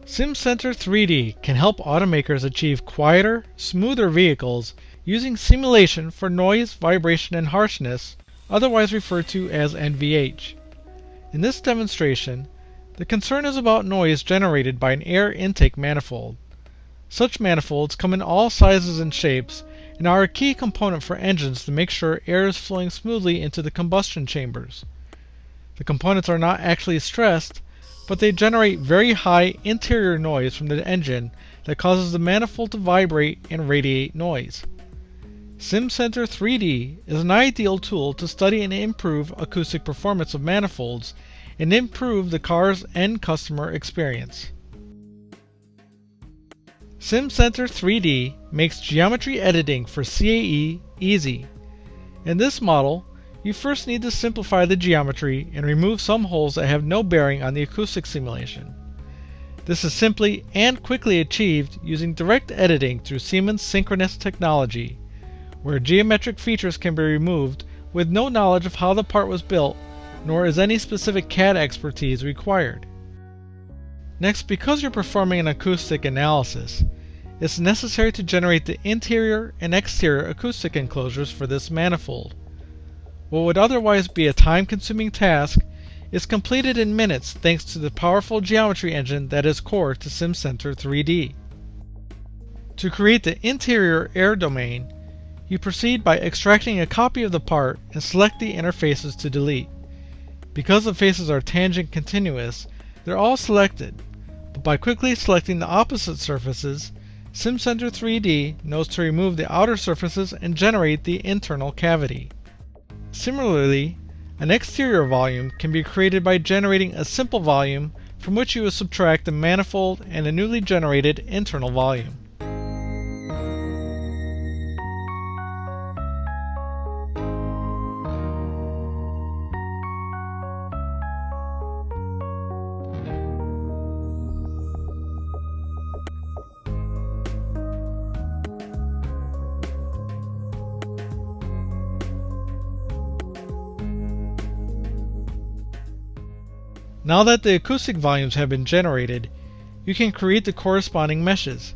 Simcenter 3D can help automakers achieve quieter, smoother vehicles using simulation for noise, vibration, and harshness, otherwise referred to as NVH. In this demonstration, the concern is about noise generated by an air intake manifold. Such manifolds come in all sizes and shapes and are a key component for engines to make sure air is flowing smoothly into the combustion chambers. The components are not actually stressed, but they generate very high interior noise from the engine that causes the manifold to vibrate and radiate noise. Simcenter 3D is an ideal tool to study and improve acoustic performance of manifolds and improve the car's end customer experience. Simcenter 3D makes geometry editing for CAE easy. In this model, you first need to simplify the geometry and remove some holes that have no bearing on the acoustic simulation. This is simply and quickly achieved using direct editing through Siemens synchronous technology, where geometric features can be removed with no knowledge of how the part was built, nor is any specific CAD expertise required. Next, because you're performing an acoustic analysis, it's necessary to generate the interior and exterior acoustic enclosures for this manifold. What would otherwise be a time-consuming task is completed in minutes thanks to the powerful geometry engine that is core to Simcenter 3D. To create the interior air domain, you proceed by extracting a copy of the part and select the interfaces to delete. Because the faces are tangent continuous, they're all selected, but by quickly selecting the opposite surfaces, Simcenter 3D knows to remove the outer surfaces and generate the internal cavity. Similarly, an exterior volume can be created by generating a simple volume from which you will subtract the manifold and a newly generated internal volume. Now that the acoustic volumes have been generated, you can create the corresponding meshes.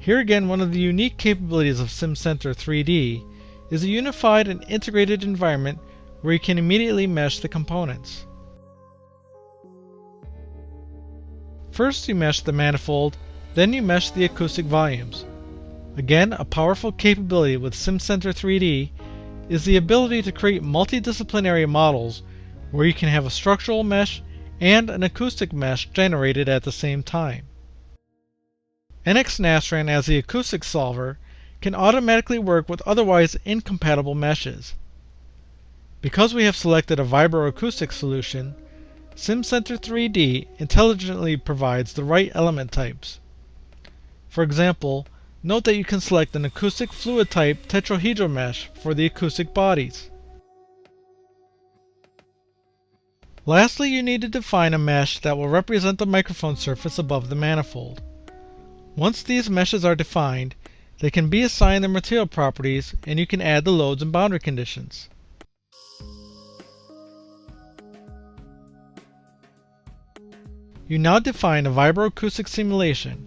Here again, one of the unique capabilities of Simcenter 3D is a unified and integrated environment where you can immediately mesh the components. First you mesh the manifold, then you mesh the acoustic volumes. Again, a powerful capability with Simcenter 3D is the ability to create multidisciplinary models where you can have a structural mesh and an acoustic mesh generated at the same time. NX Nastran as the acoustic solver can automatically work with otherwise incompatible meshes. Because we have selected a vibroacoustic solution, Simcenter 3D intelligently provides the right element types. For example, note that you can select an acoustic fluid type tetrahedral mesh for the acoustic bodies. Lastly, you need to define a mesh that will represent the microphone surface above the manifold. Once these meshes are defined, they can be assigned their material properties and you can add the loads and boundary conditions. You now define a vibroacoustic simulation,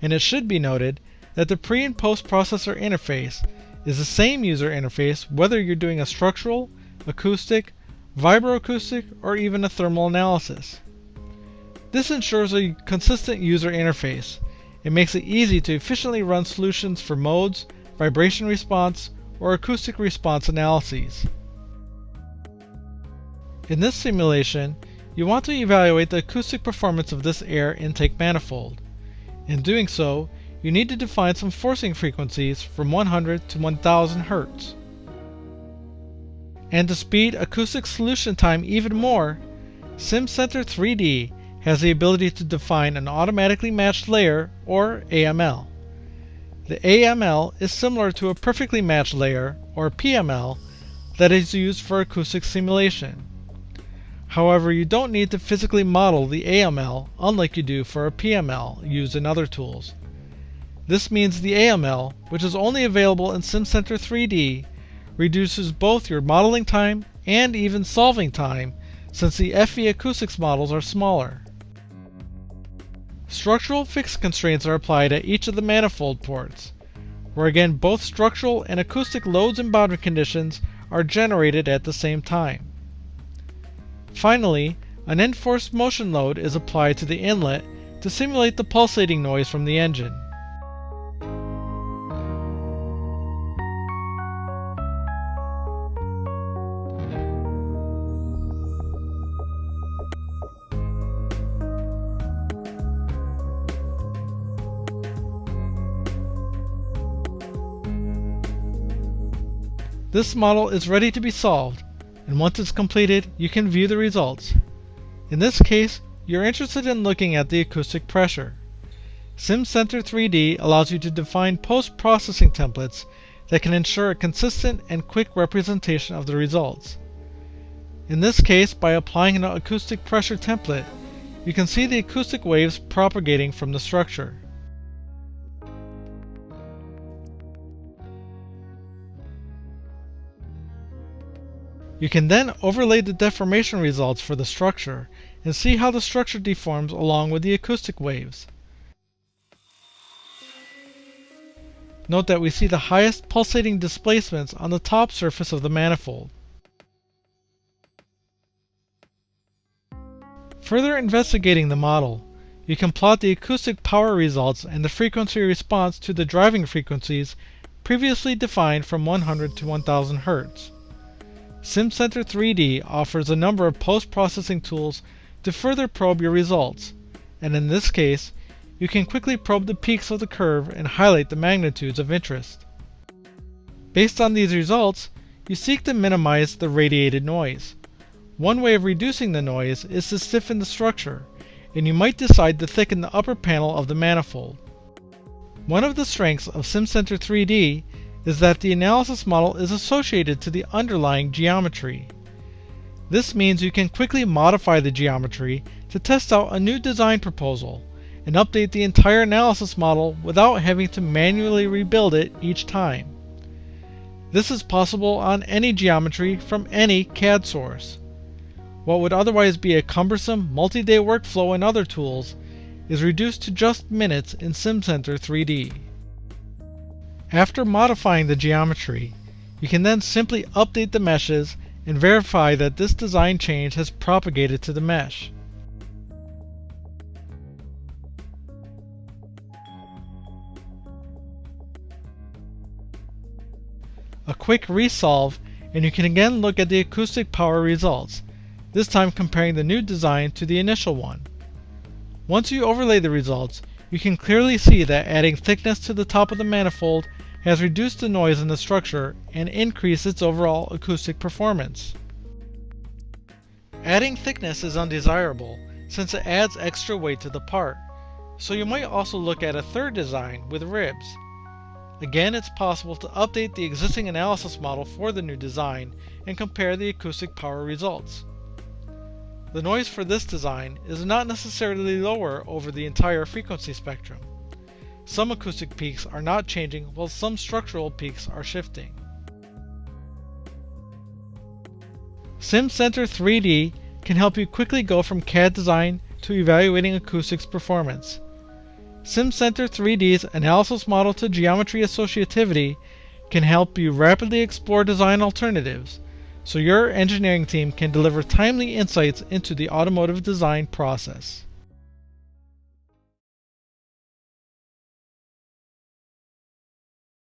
and it should be noted that the pre- and post-processor interface is the same user interface whether you're doing a structural, acoustic, vibroacoustic, or even a thermal analysis. This ensures a consistent user interface. It makes it easy to efficiently run solutions for modes, vibration response, or acoustic response analyses. In this simulation, you want to evaluate the acoustic performance of this air intake manifold. In doing so, you need to define some forcing frequencies from 100 to 1000 Hz. And to speed acoustic solution time even more, Simcenter 3D has the ability to define an automatically matched layer, or AML. The AML is similar to a perfectly matched layer, or PML, that is used for acoustic simulation. However, you don't need to physically model the AML unlike you do for a PML used in other tools. This means the AML, which is only available in Simcenter 3D, reduces both your modeling time and even solving time, since the FE acoustics models are smaller. Structural fixed constraints are applied at each of the manifold ports, where again both structural and acoustic loads and boundary conditions are generated at the same time. Finally, an enforced motion load is applied to the inlet to simulate the pulsating noise from the engine. This model is ready to be solved, and once it's completed, you can view the results. In this case, you're interested in looking at the acoustic pressure. Simcenter 3D allows you to define post-processing templates that can ensure a consistent and quick representation of the results. In this case, by applying an acoustic pressure template, you can see the acoustic waves propagating from the structure. You can then overlay the deformation results for the structure and see how the structure deforms along with the acoustic waves. Note that we see the highest pulsating displacements on the top surface of the manifold. Further investigating the model, you can plot the acoustic power results and the frequency response to the driving frequencies previously defined from 100 to 1000 Hz. Simcenter 3D offers a number of post-processing tools to further probe your results, and in this case, you can quickly probe the peaks of the curve and highlight the magnitudes of interest. Based on these results, you seek to minimize the radiated noise. One way of reducing the noise is to stiffen the structure, and you might decide to thicken the upper panel of the manifold. One of the strengths of Simcenter 3D is that the analysis model is associated to the underlying geometry. This means you can quickly modify the geometry to test out a new design proposal and update the entire analysis model without having to manually rebuild it each time. This is possible on any geometry from any CAD source. What would otherwise be a cumbersome multi-day workflow in other tools is reduced to just minutes in Simcenter 3D. After modifying the geometry, you can then simply update the meshes and verify that this design change has propagated to the mesh. A quick resolve, and you can again look at the acoustic power results, this time comparing the new design to the initial one. Once you overlay the results, you can clearly see that adding thickness to the top of the manifold has reduced the noise in the structure and increased its overall acoustic performance. Adding thickness is undesirable since it adds extra weight to the part, so you might also look at a third design with ribs. Again, it's possible to update the existing analysis model for the new design and compare the acoustic power results. The noise for this design is not necessarily lower over the entire frequency spectrum. Some acoustic peaks are not changing while some structural peaks are shifting. Simcenter 3D can help you quickly go from CAD design to evaluating acoustics performance. Simcenter 3D's analysis model to geometry associativity can help you rapidly explore design alternatives, so your engineering team can deliver timely insights into the automotive design process.